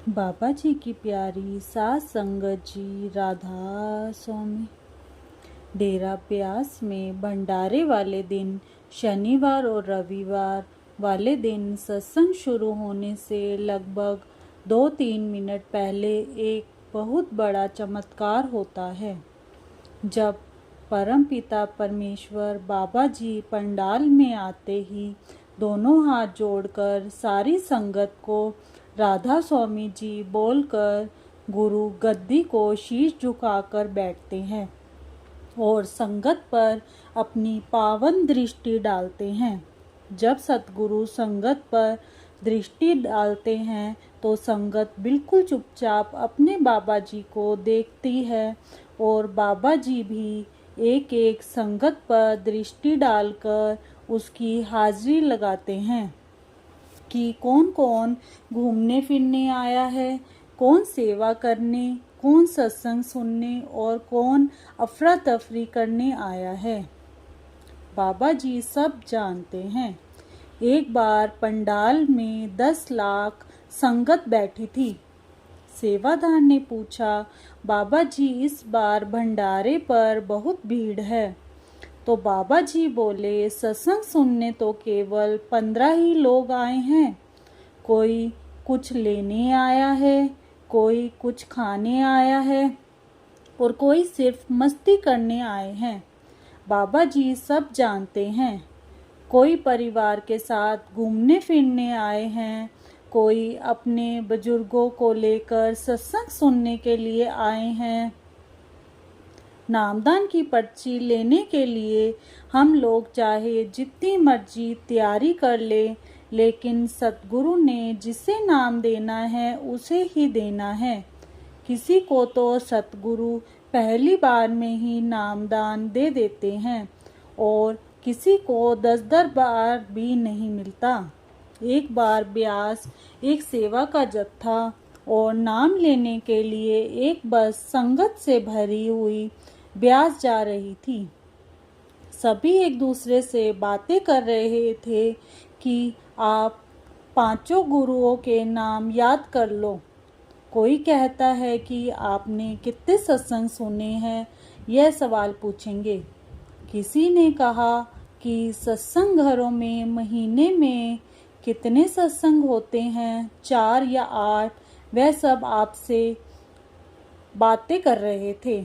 बाबा जी की प्यारी सात संगत जी राधा स्वामी। डेरा ब्यास में भंडारे वाले दिन शनिवार और रविवार वाले दिन सत्संग शुरू होने से लगभग 2-3 मिनट पहले एक बहुत बड़ा चमत्कार होता है। जब परमपिता परमेश्वर बाबा जी पंडाल में आते ही दोनों हाथ जोड़कर सारी संगत को राधा स्वामी जी बोलकर गुरु गद्दी को शीश झुकाकर बैठते हैं और संगत पर अपनी पावन दृष्टि डालते हैं। जब सतगुरु संगत पर दृष्टि डालते हैं तो संगत बिल्कुल चुपचाप अपने बाबा जी को देखती है और बाबा जी भी एक एक संगत पर दृष्टि डालकर उसकी हाजिरी लगाते हैं कि कौन कौन घूमने फिरने आया है, कौन सेवा करने, कौन सत्संग सुनने और कौन अफरा तफरी करने आया है। बाबा जी सब जानते हैं। एक बार पंडाल में 10 लाख संगत बैठी थी। सेवादार ने पूछा, बाबा जी इस बार भंडारे पर बहुत भीड़ है। तो बाबा जी बोले, सत्संग सुनने तो केवल 15 ही लोग आए हैं। कोई कुछ लेने आया है, कोई कुछ खाने आया है और कोई सिर्फ मस्ती करने आए हैं। बाबा जी सब जानते हैं। कोई परिवार के साथ घूमने फिरने आए हैं, कोई अपने बुजुर्गों को लेकर सत्संग सुनने के लिए आए हैं। नामदान की पर्ची लेने के लिए हम लोग चाहे जितनी मर्जी तैयारी कर ले, लेकिन सतगुरु ने जिसे नाम देना है उसे ही देना है। किसी को तो सतगुरु पहली बार में ही नामदान दे देते हैं और किसी को 10-10 बार भी नहीं मिलता। एक बार ब्यास एक सेवा का जत्था और नाम लेने के लिए एक बस संगत से भरी हुई ब्यास जा रही थी। सभी एक दूसरे से बातें कर रहे थे कि आप 5 गुरुओं के नाम याद कर लो। कोई कहता है कि आपने कितने सत्संग सुने हैं, यह सवाल पूछेंगे। किसी ने कहा कि सत्संग घरों में महीने में कितने सत्संग होते हैं, 4 या 8। वह सब आपसे बातें कर रहे थे।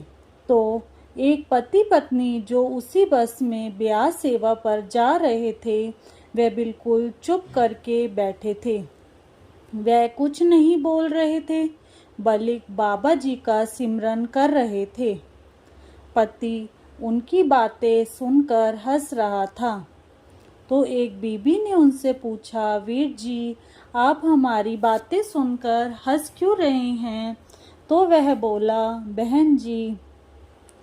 तो एक पति पत्नी जो उसी बस में ब्यास सेवा पर जा रहे थे, वे बिल्कुल चुप करके बैठे थे। वे कुछ नहीं बोल रहे थे, बल्कि बाबा जी का सिमरन कर रहे थे। पति उनकी बातें सुनकर हंस रहा था। तो एक बीबी ने उनसे पूछा, वीर जी, आप हमारी बातें सुनकर हंस क्यों रहे हैं? तो वह बोला, बहन जी,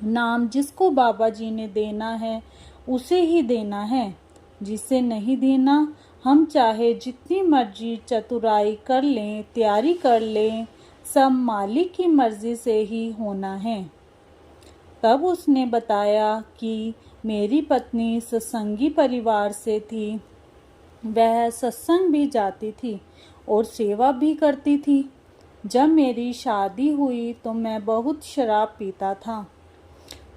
नाम जिसको बाबा जी ने देना है उसे ही देना है। जिसे नहीं देना, हम चाहे जितनी मर्जी चतुराई कर लें, तैयारी कर लें, सब मालिक की मर्जी से ही होना है। तब उसने बताया कि मेरी पत्नी सत्संगी परिवार से थी। वह सत्संग भी जाती थी और सेवा भी करती थी। जब मेरी शादी हुई तो मैं बहुत शराब पीता था,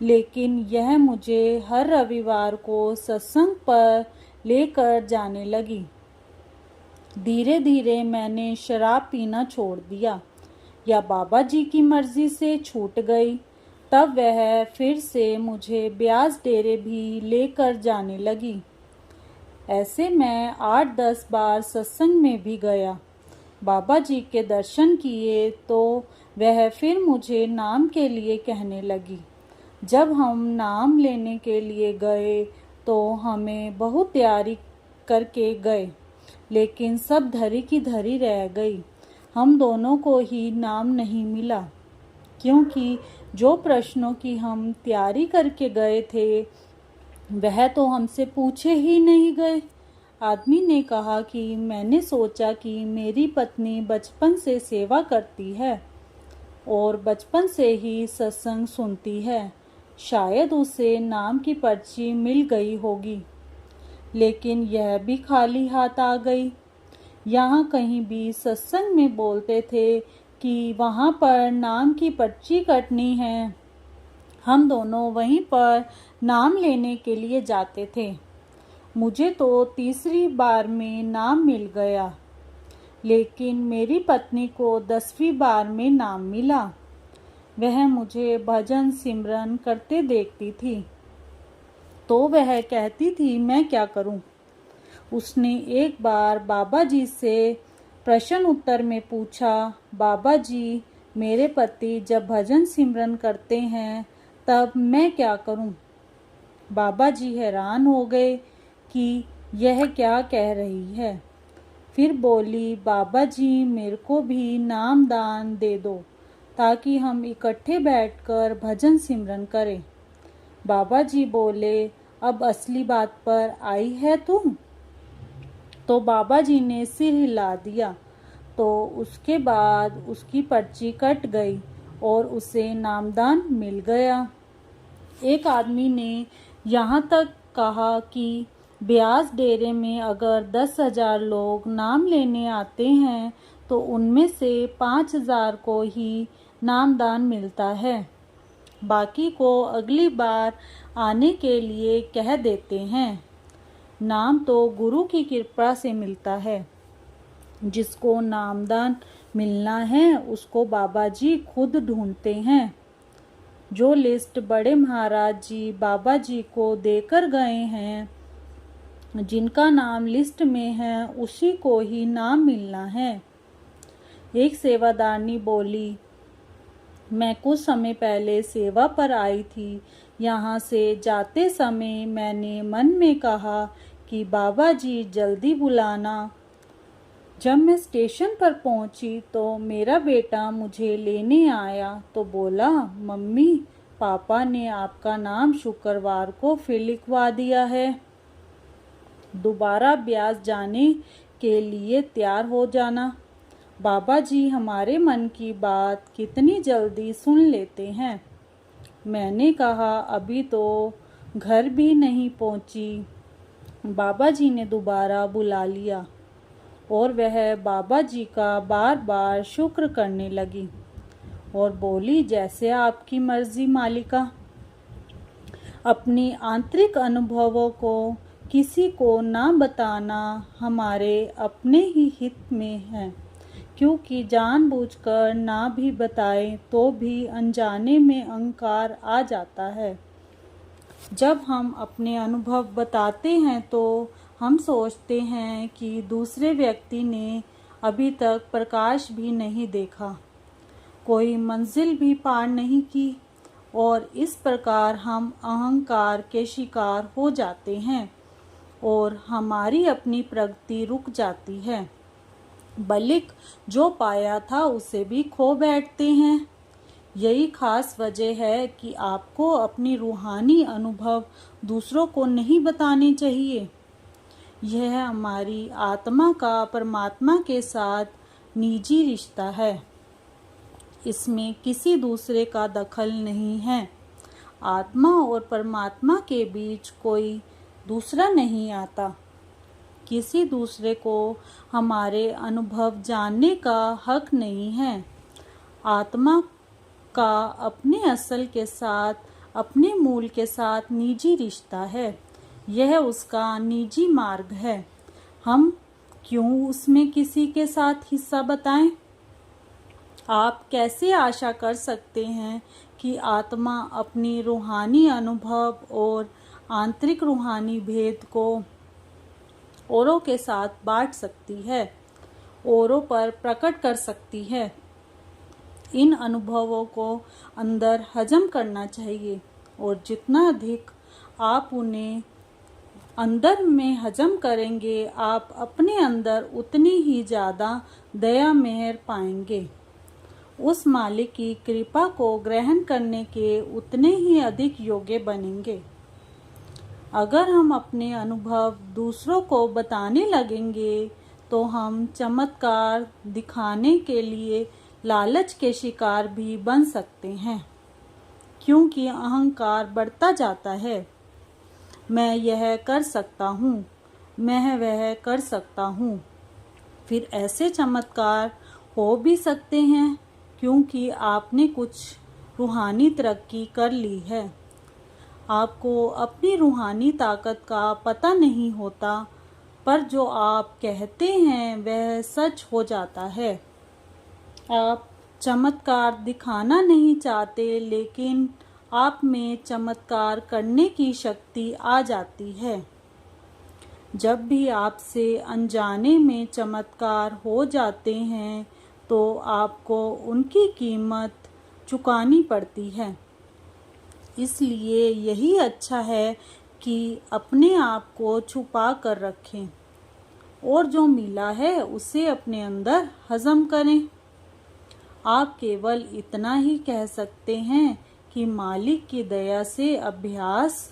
लेकिन यह मुझे हर रविवार को सत्संग पर लेकर जाने लगी। धीरे धीरे मैंने शराब पीना छोड़ दिया या बाबा जी की मर्जी से छूट गई। तब वह फिर से मुझे ब्यास डेरे भी लेकर जाने लगी। ऐसे मैं 8-10 बार सत्संग में भी गया। बाबा जी के दर्शन किए तो वह फिर मुझे नाम के लिए कहने लगी। जब हम नाम लेने के लिए गए तो हमें बहुत तैयारी करके गए, लेकिन सब धरी की धरी रह गई। हम दोनों को ही नाम नहीं मिला, क्योंकि जो प्रश्नों की हम तैयारी करके गए थे वह तो हमसे पूछे ही नहीं गए। आदमी ने कहा कि मैंने सोचा कि मेरी पत्नी बचपन से सेवा करती है और बचपन से ही सत्संग सुनती है, शायद उसे नाम की पर्ची मिल गई होगी। लेकिन यह भी खाली हाथ आ गई। यहाँ कहीं भी सत्संग में बोलते थे कि वहाँ पर नाम की पर्ची कटनी है। हम दोनों वहीं पर नाम लेने के लिए जाते थे। मुझे तो तीसरी बार में नाम मिल गया, लेकिन मेरी पत्नी को 10वीं बार में नाम मिला। वह मुझे भजन सिमरन करते देखती थी तो वह कहती थी मैं क्या करूं। उसने एक बार बाबा जी से प्रश्न उत्तर में पूछा, बाबा जी, मेरे पति जब भजन सिमरन करते हैं तब मैं क्या करूं? बाबा जी हैरान हो गए कि यह क्या कह रही है। फिर बोली, बाबा जी, मेरे को भी नाम दान दे दो ताकि हम इकट्ठे बैठकर भजन सिमरन करें। बाबा जी बोले, अब असली बात पर आई है तुम? तो बाबा जी ने सिर हिला दिया। तो उसके बाद उसकी पर्ची कट गई और उसे नामदान मिल गया। एक आदमी ने यहाँ तक कहा कि ब्यास डेरे में अगर 10,000 लोग नाम लेने आते हैं तो उनमें से 5,000 को ही नामदान मिलता है, बाकी को अगली बार आने के लिए कह देते हैं। नाम तो गुरु की कृपा से मिलता है। जिसको नामदान मिलना है उसको बाबा जी खुद ढूंढते हैं। जो लिस्ट बड़े महाराज जी बाबा जी को देकर गए हैं, जिनका नाम लिस्ट में है उसी को ही नाम मिलना है। एक सेवादारनी बोली, मैं कुछ समय पहले सेवा पर आई थी। यहाँ से जाते समय मैंने मन में कहा कि बाबा जी जल्दी बुलाना। जब मैं स्टेशन पर पहुंची तो मेरा बेटा मुझे लेने आया तो बोला, मम्मी, पापा ने आपका नाम शुक्रवार को फिर लिखवा दिया है। दोबारा ब्यास जाने के लिए तैयार हो जाना। बाबा जी हमारे मन की बात कितनी जल्दी सुन लेते हैं। मैंने कहा, अभी तो घर भी नहीं पहुंची। बाबा जी ने दोबारा बुला लिया और वह बाबा जी का बार बार शुक्र करने लगी और बोली, जैसे आपकी मर्जी मालिका। अपनी आंतरिक अनुभवों को किसी को ना बताना हमारे अपने ही हित में है, क्योंकि जानबूझकर ना भी बताए तो भी अनजाने में अहंकार आ जाता है। जब हम अपने अनुभव बताते हैं तो हम सोचते हैं कि दूसरे व्यक्ति ने अभी तक प्रकाश भी नहीं देखा, कोई मंजिल भी पार नहीं की, और इस प्रकार हम अहंकार के शिकार हो जाते हैं और हमारी अपनी प्रगति रुक जाती है। बल्कि जो पाया था उसे भी खो बैठते हैं। यही खास वजह है कि आपको अपनी रूहानी अनुभव दूसरों को नहीं बताने चाहिए। यह हमारी आत्मा का परमात्मा के साथ निजी रिश्ता है। इसमें किसी दूसरे का दखल नहीं है। आत्मा और परमात्मा के बीच कोई दूसरा नहीं आता। किसी दूसरे को हमारे अनुभव जानने का हक नहीं है। आत्मा का अपने असल के साथ, अपने मूल के साथ निजी रिश्ता है। यह उसका निजी मार्ग है। हम क्यों उसमें किसी के साथ हिस्सा बताएं? आप कैसे आशा कर सकते हैं कि आत्मा अपनी रूहानी अनुभव और आंतरिक रूहानी भेद को औरों के साथ बांट सकती है, औरों पर प्रकट कर सकती है? इन अनुभवों को अंदर हजम करना चाहिए, और जितना अधिक आप उन्हें अंदर में हजम करेंगे, आप अपने अंदर उतनी ही ज़्यादा दया मेहर पाएंगे। उस मालिक की कृपा को ग्रहण करने के उतने ही अधिक योग्य बनेंगे। अगर हम अपने अनुभव दूसरों को बताने लगेंगे तो हम चमत्कार दिखाने के लिए लालच के शिकार भी बन सकते हैं, क्योंकि अहंकार बढ़ता जाता है। मैं यह कर सकता हूँ, मैं वह कर सकता हूँ। फिर ऐसे चमत्कार हो भी सकते हैं क्योंकि आपने कुछ रूहानी तरक्की कर ली है। आपको अपनी रूहानी ताकत का पता नहीं होता, पर जो आप कहते हैं वह सच हो जाता है। आप चमत्कार दिखाना नहीं चाहते, लेकिन आप में चमत्कार करने की शक्ति आ जाती है। जब भी आपसे अनजाने में चमत्कार हो जाते हैं तो आपको उनकी कीमत चुकानी पड़ती है। इसलिए यही अच्छा है कि अपने आप को छुपा कर रखें और जो मिला है उसे अपने अंदर हजम करें। आप केवल इतना ही कह सकते हैं कि मालिक की दया से अभ्यास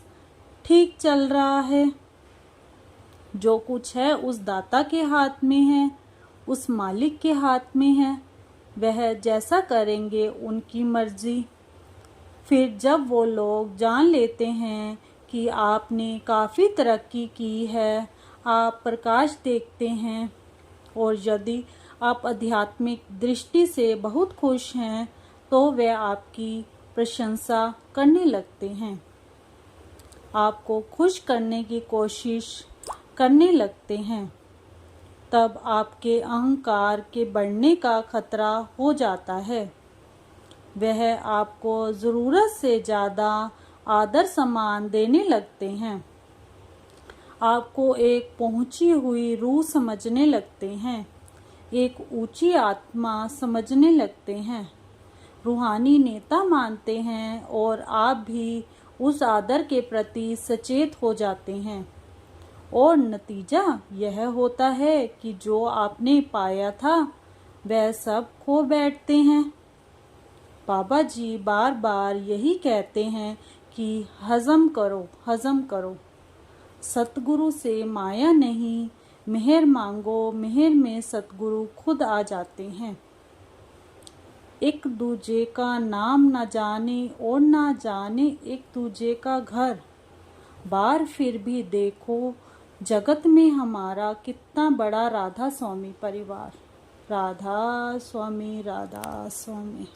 ठीक चल रहा है। जो कुछ है उस दाता के हाथ में है, उस मालिक के हाथ में है। वह जैसा करेंगे उनकी मर्जी। फिर जब वो लोग जान लेते हैं कि आपने काफ़ी तरक्की की है, आप प्रकाश देखते हैं और यदि आप आध्यात्मिक दृष्टि से बहुत खुश हैं तो वे आपकी प्रशंसा करने लगते हैं, आपको खुश करने की कोशिश करने लगते हैं। तब आपके अहंकार के बढ़ने का खतरा हो जाता है। वह आपको ज़रूरत से ज़्यादा आदर सम्मान देने लगते हैं, आपको एक पहुंची हुई रूह समझने लगते हैं, एक ऊंची आत्मा समझने लगते हैं, रूहानी नेता मानते हैं और आप भी उस आदर के प्रति सचेत हो जाते हैं। और नतीजा यह होता है कि जो आपने पाया था वह सब खो बैठते हैं। बाबा जी बार बार यही कहते हैं कि हजम करो, हजम करो। सतगुरु से माया नहीं, मेहर मांगो, मेहर में सतगुरु खुद आ जाते हैं। एक दूजे का नाम न जाने और न जाने एक दूजे का घर, बार फिर भी देखो जगत में हमारा कितना बड़ा राधा स्वामी परिवार। राधा स्वामी, राधा स्वामी।